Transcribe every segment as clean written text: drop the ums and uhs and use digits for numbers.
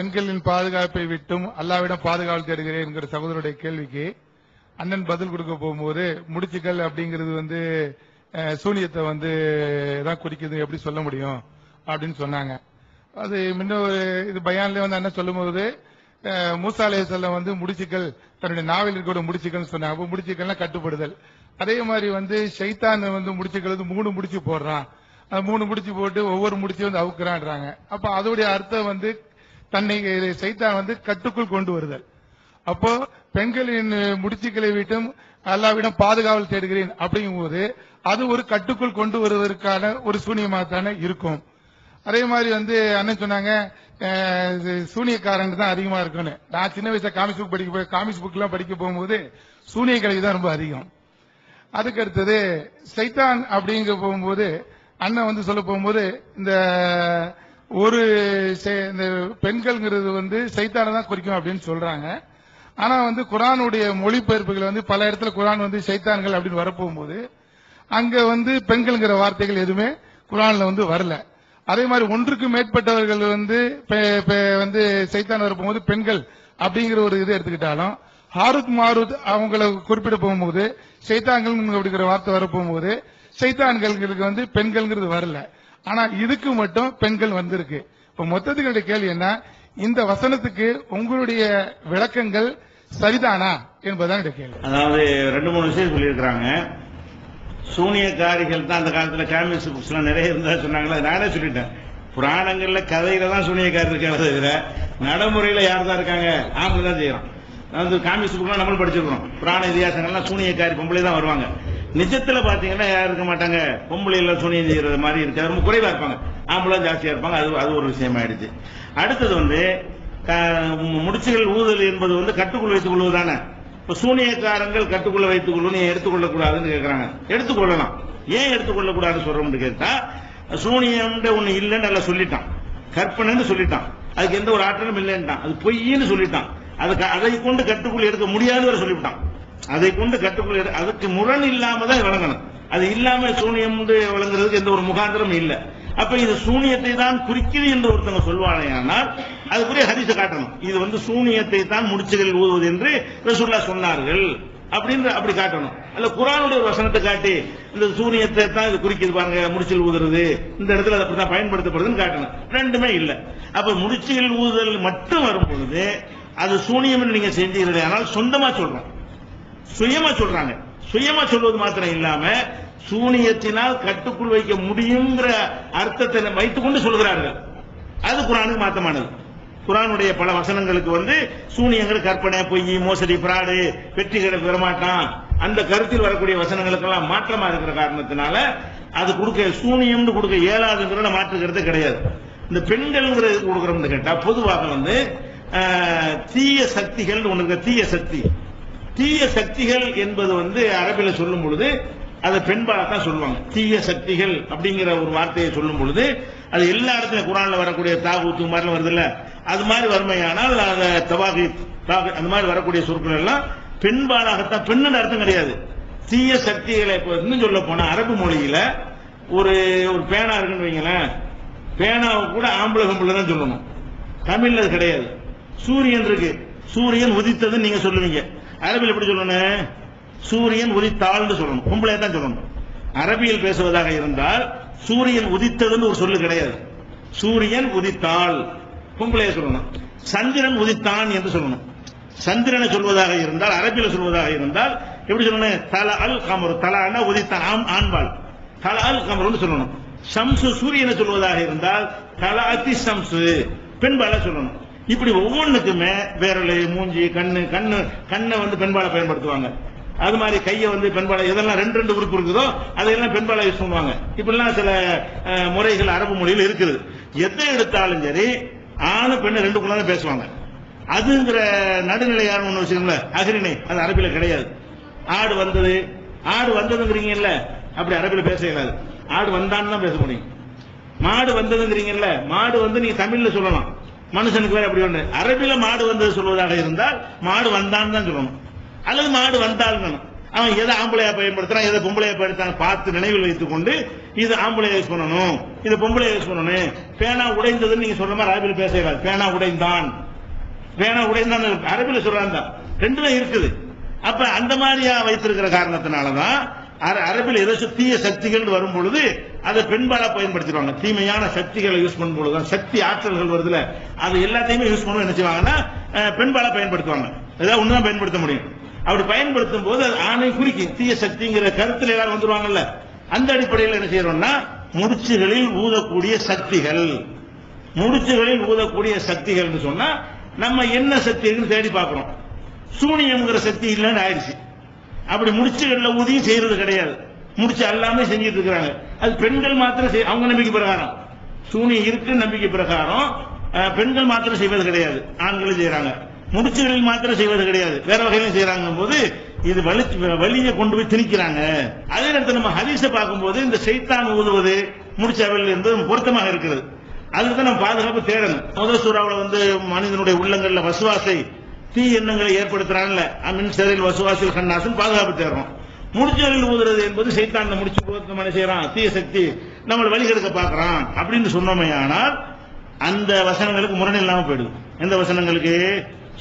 பெண்களின் பாதுகாப்பை விட்டும் அல்லாவிடம் பாதுகாவல் தேடுகிறேன் என்கிற சகோதரருடைய கேள்விக்கு அண்ணன் பதில் கொடுக்க போகும்போது முடிச்சுக்கள் அப்படிங்கிறது சூனியத்தை தான் குறிக்குது எப்படி சொல்ல முடியும் அப்படின்னு சொன்னாங்க. அது முன்ன இது பயான்ல அண்ணன் சொல்லும் போது மூசா அலைஹிஸ்ஸலாம் முடிச்சுக்கள் தன்னுடைய நாவில் இருக்கிற முடிச்சுக்கள் சொன்னாங்க. அப்ப முடிச்சுக்கள்லாம் கட்டுப்படுதல். அதே மாதிரி ஷைத்தான் முடிச்சுக்கள் 3 முடிச்சு போடுறான். 3 முடிச்சு போட்டு ஒவ்வொரு முடிச்சு அவுக்குறான்றாங்க. அப்ப அதோடைய அர்த்தம் தன்னை சைத்தான் கட்டுக்குள் கொண்டு வருதல். அப்போ பெண்களின் முடிச்சுக்களை விட்டும் அல்லாவிடம் பாதுகாவல் தேடுகிறேன் அப்படிங்கும் போது அது ஒரு கட்டுக்குள் கொண்டு வருவதற்கான ஒரு சூனியமாக தானே இருக்கும். அதே மாதிரி அண்ணன் சொன்னாங்க சூனியக்காரன் தான் அதிகமா இருக்குன்னு. நான் சின்ன வயசுல காமிக்ஸ் புக் எல்லாம் படிக்க போகும்போது சூனிய கலை தான் ரொம்ப அதிகம். அதுக்கு அடுத்தது சைத்தான் அப்படிங்க போகும்போது அண்ணன் சொல்ல போகும்போது இந்த ஒரு இந்த பெண்கள்ங்கிறது சைத்தானை தான் குறிக்கும் அப்படின்னு சொல்றாங்க. ஆனா குர்ஆனுடைய மொழிபெயர்ப்புகள் பல இடத்துல குர்ஆன் சைத்தான்கள் அப்படின்னு வரப்போகும்போது அங்க பெண்கள்ங்கிற வார்த்தைகள் எதுவுமே குர்ஆன்ல வரல. அதே மாதிரி ஒன்றுக்கு மேற்பட்டவர்கள் சைத்தான் வரப்போகும்போது பெண்கள் அப்படிங்கிற ஒரு இது எடுத்துக்கிட்டாலும் ஹாருத் மாருத் அவங்களை குறிப்பிட போகும்போது சைத்தான்கள் அப்படிங்கிற வார்த்தை வரப்போகும்போது சைத்தான்களுக்கு பெண்கள்ங்கிறது வரல. ஆனா இதுக்கு மட்டும் பெண்கள் வந்திருக்கு. இப்ப மொத்தத்துக்கு கேள்வி என்ன, இந்த வசனத்துக்கு உங்களுடைய விளக்கங்கள் சரிதானா என்பதுதான் கேள்வி. அதாவது 2-3 விஷயம் சொல்லியிருக்கிறாங்க. சூனியக்காரிகள் தான் அந்த காலத்துல காமிக்ஸ் புக்ஸ் எல்லாம் நிறைய இருந்தா சொன்னாங்களா, நானே சொல்லிட்டேன். புராணங்கள்ல கதையில தான் சூனியக்காரி இருக்க, நடைமுறையில யார் தான் இருக்காங்க, ஆம்பளை தான் செய்யறான். காமிக்ஸ் புக்லாம் நம்மளும் படிச்சிருக்கோம். புராண இதிகாசங்கள்லாம் சூனியக்காரி பொம்பளை தான் வருவாங்க. நிஜத்துல பாத்தீங்கன்னா யாரும் இருக்க மாட்டாங்க, பொம்பளைல சூனியம் செய்யறது மாதிரி இருக்காது, ரொம்ப குறைவா இருப்பாங்க. ஆம்பளை ஜாஸ்தியா இருப்பாங்க. அது ஒரு விஷயம் ஆயிடுச்சு. அடுத்தது முடிச்சுகள் ஊதல் என்பது கட்டுக்குள் வைத்துக் கொள்வதானே. இப்ப சூனியக்காரங்கள் கட்டுக்குள்ள வைத்துக் கொள்வது எடுத்துக்கொள்ள கூடாதுன்னு கேட்கறாங்க. எடுத்துக்கொள்ளலாம். ஏன் எடுத்துக்கொள்ள கூடாதுன்னு சொல்றோம்னு கேட்டா, சூனியம் ஒண்ணு இல்லைன்னு நல்லா சொல்லிட்டான், கற்பனைன்னு சொல்லிட்டான், அதுக்கு எந்த ஒரு ஆற்றலும் இல்லைன்ட்டான், அது பொய்ன்னு சொல்லிட்டான். அதை கொண்டு கட்டுக்குள் எடுக்க முடியாதுன்னு சொல்லிவிட்டான். அதை கொண்டு கட்டுக்குள் அதுக்கு முரண் இல்லாம தான் விளங்கணும். அது இல்லாம சூனியம் விளங்குறதுக்கு எந்த ஒரு முகாந்திரம் இல்ல. அப்ப இது சூனியத்தை தான் குறிக்குது என்று ஒருத்தவங்க சொல்வானேயானால் அதுக்குரிய ஹதீஸை காட்டணும். இது சூனியத்தை தான் முடிச்சுகள் ஊதுவது என்று ரசூலுல்லாஹ் சொன்னார்கள் அப்படின்னு அப்படி காட்டணும். அல்ல குர்ஆனுடைய ஒரு வசனத்தை காட்டி இந்த சூனியத்தை தான் இது குறிக்குது பாருங்க, முடிச்சுகள் ஊதுறது இந்த இடத்துல அது அப்படிதான் பயன்படுத்தப்படுதுன்னு காட்டணும். ரெண்டுமே இல்ல. அப்ப முடிச்சுகள் ஊதுதல் மட்டும் வரும்பொழுது அது சூனியம் என்று நீங்க செஞ்சீர்கள். ஆனால் சொந்தமா சொல்றோம், சுயமா சொல்றாங்க. சுயமா சொல்வது மாத்திரம் இல்லாம சூனியத்தினால் கட்டுக்குள் வைக்க முடியுங்கிற அர்த்தத்தை வைத்துக் கொண்டு சொல்கிறார்கள். அது குர்ஆனுக்கு மாத்தமானது. குர்ஆனுடைய பல வசனங்களுக்கு சூனியங்கள் கற்பனை, பொய், மோசடி, பிராடு, வெற்றி கிடக்கு வரமாட்டான், அந்த கருத்தில் வரக்கூடிய வசனங்களுக்கெல்லாம் மாற்றமா இருக்கிற காரணத்தினால அது கொடுக்க சூனியம் கொடுக்க இயலாதுங்கிற மாற்றுகிறது கிடையாது. இந்த பெண்கள் கொடுக்கறோம்னு கேட்டா பொதுவாக தீய சக்திகள் ஒன்று, தீய சக்திகள் என்பது அரபில சொல்லும் பொழுது அதை பெண்பால தான் சொல்லுவாங்க. தீய சக்திகள் அப்படிங்கிற ஒரு வார்த்தையை சொல்லும் பொழுது அது எல்லா இடத்துல குர்ஆன்ல வரக்கூடிய தாகூத்து மாதிரி வருது இல்ல, அது மாதிரி வறுமையானால் அந்த மாதிரி வரக்கூடிய சொற்கள் எல்லாம் பெண்பாலாகத்தான், பெண்ணு அர்த்தம் கிடையாது. தீய சக்திகளை இன்னும் சொல்ல போனா அரபு மொழியில ஒரு பேனா இருக்குன்னு வைங்களேன், பேனாவை கூட ஆம்பளை கம்பளை தான் சொல்லணும். தமிழ்ல அது கிடையாது. சூரியன் இருக்கு, சூரியன் உதித்ததுன்னு நீங்க சொல்லுவீங்க. அரபியில் எப்படி சொல்லணும், சூரியன் உதித்தாள்னு சொல்லணும், பொம்பளை தான் சொல்லணும். அரபியில் பேசுவதாக இருந்தால் சூரியன் உதித்ததுன்னு ஒரு சொல்லு கிடையாது. சூரியன் உதித்தாள் பொம்பளைய சொல்லணும். சந்திரன் உதித்தான் என்று சொல்லணும். சந்திரனை சொல்வதாக இருந்தால், அரபியில் சொல்வதாக இருந்தால் எப்படி சொல்லணும், தல அல் கமரு, தலான்னா உதித்தான் ஆண்பாள், தல அல் கமருன்னு சொல்லணும். ஷம்சு சூரியனை சொல்வதாக இருந்தால் தலாத்தி ஷம்சு பெண்பாள சொல்லணும். இப்படி ஒவ்வொன்றுக்குமே விரல், மூஞ்சி, கண்ணை பெண்பாளை பயன்படுத்துவாங்க. அது மாதிரி கையை பெண்பாளை, எதெல்லாம் 2 உறுப்பு இருக்குதோ அதையெல்லாம் பெண்பாளை யூஸ் பண்ணுவாங்க. இப்படிலாம் சில முறைகள் அரபு மொழியில் இருக்குது. எதை எடுத்தாலும் சரி ஆணு பெண்ணு 2 தான் பேசுவாங்க. அதுங்கிற நடுநிலையான ஒண்ணு வச்சுக்கோங்கள, அகிரிணை, அது அரபில கிடையாது. ஆடு வந்ததுங்கிறீங்கல்ல, அப்படி அரபில பேச இயலாது. ஆடு வந்தான்னு தான் பேச முடியும். மாடு வந்ததுங்கிறீங்கல்ல, மாடு நீங்க தமிழ்ல சொல்லலாம், மனுஷனுக்கு வேற அப்படி ஒண்ணு. அரபில மாடு வந்தது சொல்வதாக இருந்தால் மாடு வந்தான்னு தான் சொல்லணும், அல்லது மாடு வந்தால். அவன் எதை ஆம்பளையா பயன்படுத்துறான், எதை பொம்பளையா பயன்படுத்தான் பார்த்து நினைவில் வைத்துக் கொண்டு இது ஆம்பளை யூஸ் பண்ணணும், இது பொம்பளை யூஸ் பண்ணணும். பேனா உடைந்ததுன்னு நீங்க சொல்ற மாதிரி அரபில் பேச பேனா உடைந்தான், பேனா உடைந்தான் அரபில் சொல்றாங்க, ரெண்டுமே இருக்குது. அப்ப அந்த மாதிரியா வைத்திருக்கிற காரணத்தினாலதான் அரபில் ஏதாச்சும் தீய சக்திகள் வரும் பொழுது அதை பெண்பாலா பயன்படுத்திடுவாங்க. தீமையான சக்திகளை யூஸ் பண்ணும் பொழுது சக்தி ஆற்றல்கள் வருதுல, அது எல்லாத்தையுமே யூஸ் பண்ண என்ன செய்வாங்கன்னா பெண்பாலா பயன்படுத்துவாங்க. ஏதாவது ஒண்ணுதான் பயன்படுத்த முடியும். அப்படி பயன்படுத்தும் போது அது ஆணை குறிக்கும். தீய சக்திங்கிற கருத்துல எல்லாரும் வந்துருவாங்கல்ல, அந்த அடிப்படையில் என்ன செய்யறோம்னா முடிச்சுகளில் ஊதக்கூடிய சக்திகள், முடிச்சுகளில் ஊதக்கூடிய சக்திகள் சொன்னா நம்ம என்ன சக்தி இருக்குன்னு தேடி பார்க்கிறோம். சூனியம்ங்கிற சக்தி இல்லைன்னு ஆயிடுச்சு. அப்படி முடிச்சுகள்ல ஊதியும் செய்யறது கிடையாது, முடிச்சு எல்லாமே செஞ்சிட்டு இருக்கிறாங்க. அது பெண்கள் மாத்திரம் அவங்க நம்பிக்கை பிரகாரம், சூனியம் இருக்கு நம்பிக்கை பிரகாரம் பெண்கள் மாத்திரம் செய்வது கிடையாது, ஆண்களும் செய்யறாங்க. முடிச்சுகளில் மாத்திரம் செய்வது கிடையாது, வேற வகையிலும் செய்யறாங்க போது இது வலியை கொண்டு போய் திணிக்கிறாங்க. அதே நேரத்தில் நம்ம ஹதீஸை பார்க்கும்போது இந்த சைத்தான் ஊதுவது முடிச்சவர்கள் என்பது பொருத்தமாக இருக்கிறது. அதுக்கு நம்ம பாதுகாப்பு தேடணும். முதல் சூறாவில் மனிதனுடைய உள்ளங்கள்ல வசுவாசை தீ எண்ணங்களை ஏற்படுத்துறாங்கல்ல, அமின் சரில் வசுவாசில் கண்ணாசன் பாதுகாப்பு தேடுறோம். முடிச்சுகளில் ஊதுறது என்பது சைத்தான் முடிச்சு போது செய்யறான், தீய சக்தி நம்மளை வழிகெடுக்க பார்க்கறான் அப்படின்னு சொன்னோமே. ஆனால் அந்த வசனங்களுக்கு முரண் இல்லாம போயிடுது. எந்த வசனங்களுக்கு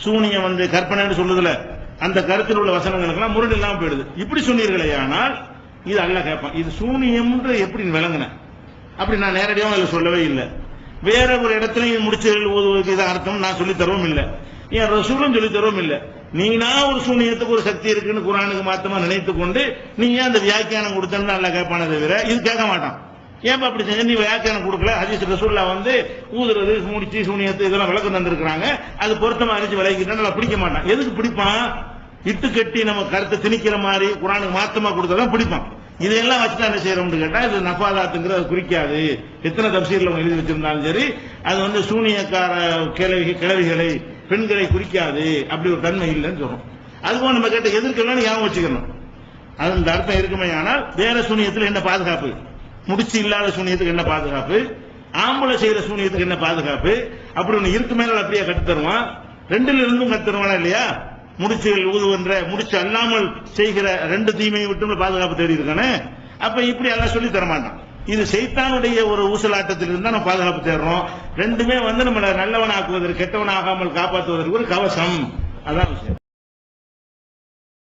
சூனியம் கற்பனை சொல்லுதுல, அந்த கருத்தில் உள்ள வசனங்களுக்கு எல்லாம் முரண் இல்லாம போயிடுது. இப்படி சொன்னீர்களே, ஆனால் இது அல்லாஹ் கேட்பான், இது சூனியம் எப்படி விளங்குன? அப்படி நான் நேரடியாக சொல்லவே இல்லை. வேற ஒரு இடத்துல முடிச்சுகளில் ஊதுவதற்கு இதான் அர்த்தம் நான் சொல்லி தரவும் இல்லை, என் ரசூலும் சொல்லி தரவும் இல்லை. நீனா ஒரு சூனியத்துக்கு ஒரு சக்தி இருக்குன்னு குர்ஆனுக்கு மாத்தமா நினைத்து கொண்டு நீ ஏன் அந்த வியாக்கியானம் கொடுத்தன்னு அல்லாஹ் கேட்பானே தவிர இது கேட்க மாட்டான். ஏன் அப்படி செஞ்ச, நீ வியாக்கியானம் கொடுக்கல. ஹதீஸ் ரசூல்லா ஊதுறது முடிச்சு சூனியத்து இதெல்லாம் விளக்கம் தந்திருக்கிறாங்க, அது பொருத்தமா அறிஞ்சு விளக்கிட்டா நல்லா பிடிக்க மாட்டான். எதுக்கு பிடிப்பான்? இட்டு கட்டி நம்ம கருத்தை திணிக்கிற மாதிரி குர்ஆனுக்கு மாத்தமா கொடுத்தாதான் பிடிப்பான். இதெல்லாம் வச்சுதான் என்ன செய்யறோம்னு கேட்டா இது நஃபாதாத்துங்கிறது குறிக்காது. எத்தனை தப்சீர்ல எழுதி வச்சிருந்தாலும் சரி, அது சூனியக்கார கிழவிகளை பெண்களை குறிக்காது, அப்படி ஒரு தன்மை இல்லைன்னு சொல்றோம். அதுபோல நம்ம கேட்ட எதிர்க்கலாம் ஞாபகம் வச்சுக்கணும், அது இந்த அர்த்தம் இருக்குமே. ஆனால் வேற சூனியத்தில் என்ன பாதுகாப்பு? முடிச்சு இல்லாத சூனியத்துக்கு என்ன பாதுகாப்பு? ஆம்பளை செய்யற சூனியத்துக்கு என்ன பாதுகாப்பு? அப்படி ஒண்ணு இருக்கு மேல அப்படியே கட்டு தருவான். ரெண்டுல இருந்தும் கட்டு தருவானா இல்லையா? முடிச்சுகள் ஊதுவன்ற முடிச்சு அல்லாமல் செய்கிற ரெண்டு தீமையை விட்டு பாதுகாப்பு தேடி இருக்கானே. அப்ப இப்படி எல்லாம் சொல்லி தரமாட்டான். இது சைத்தானுடைய ஒரு ஊசலாட்டத்தில் இருந்தா நம்ம பாதுகாப்பு தேடுறோம். ரெண்டுமே நம்மளை நல்லவனாக்குவதற்கு கெட்டவனாகாமல் காப்பாற்றுவதற்கு ஒரு கவசம். அதான் விஷயம்.